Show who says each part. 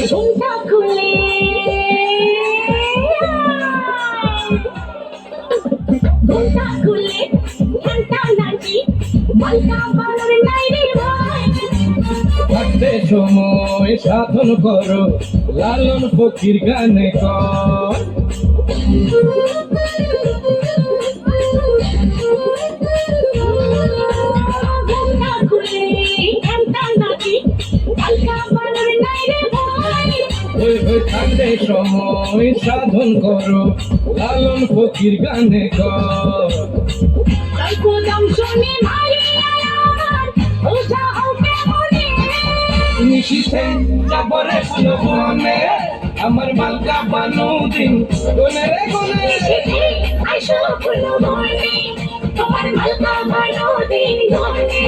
Speaker 1: ঘুমটা খুলে ঘুমটা খুলে ঘন্টা নাচি মালকা বানর নাই রে ভাই
Speaker 2: থাকতে সময় সাধন করো লালন ফকির গানে কর
Speaker 1: ঘুমটা খুলে ঘন্টা নাচি মালকা বানর নাই রে ভাই
Speaker 2: ওই থাকতে সময় সাধন করো লালন ফকির গানে কর
Speaker 1: কদম শুনে ভাই আমার ওঝা হবে মনে
Speaker 2: নিশিতে যাবরে ফুল বনে আমার মালকা বানু দিন কোনে রে কোনে
Speaker 1: আইসো ফুল বনে তোমার মালকা বানো দিন গনে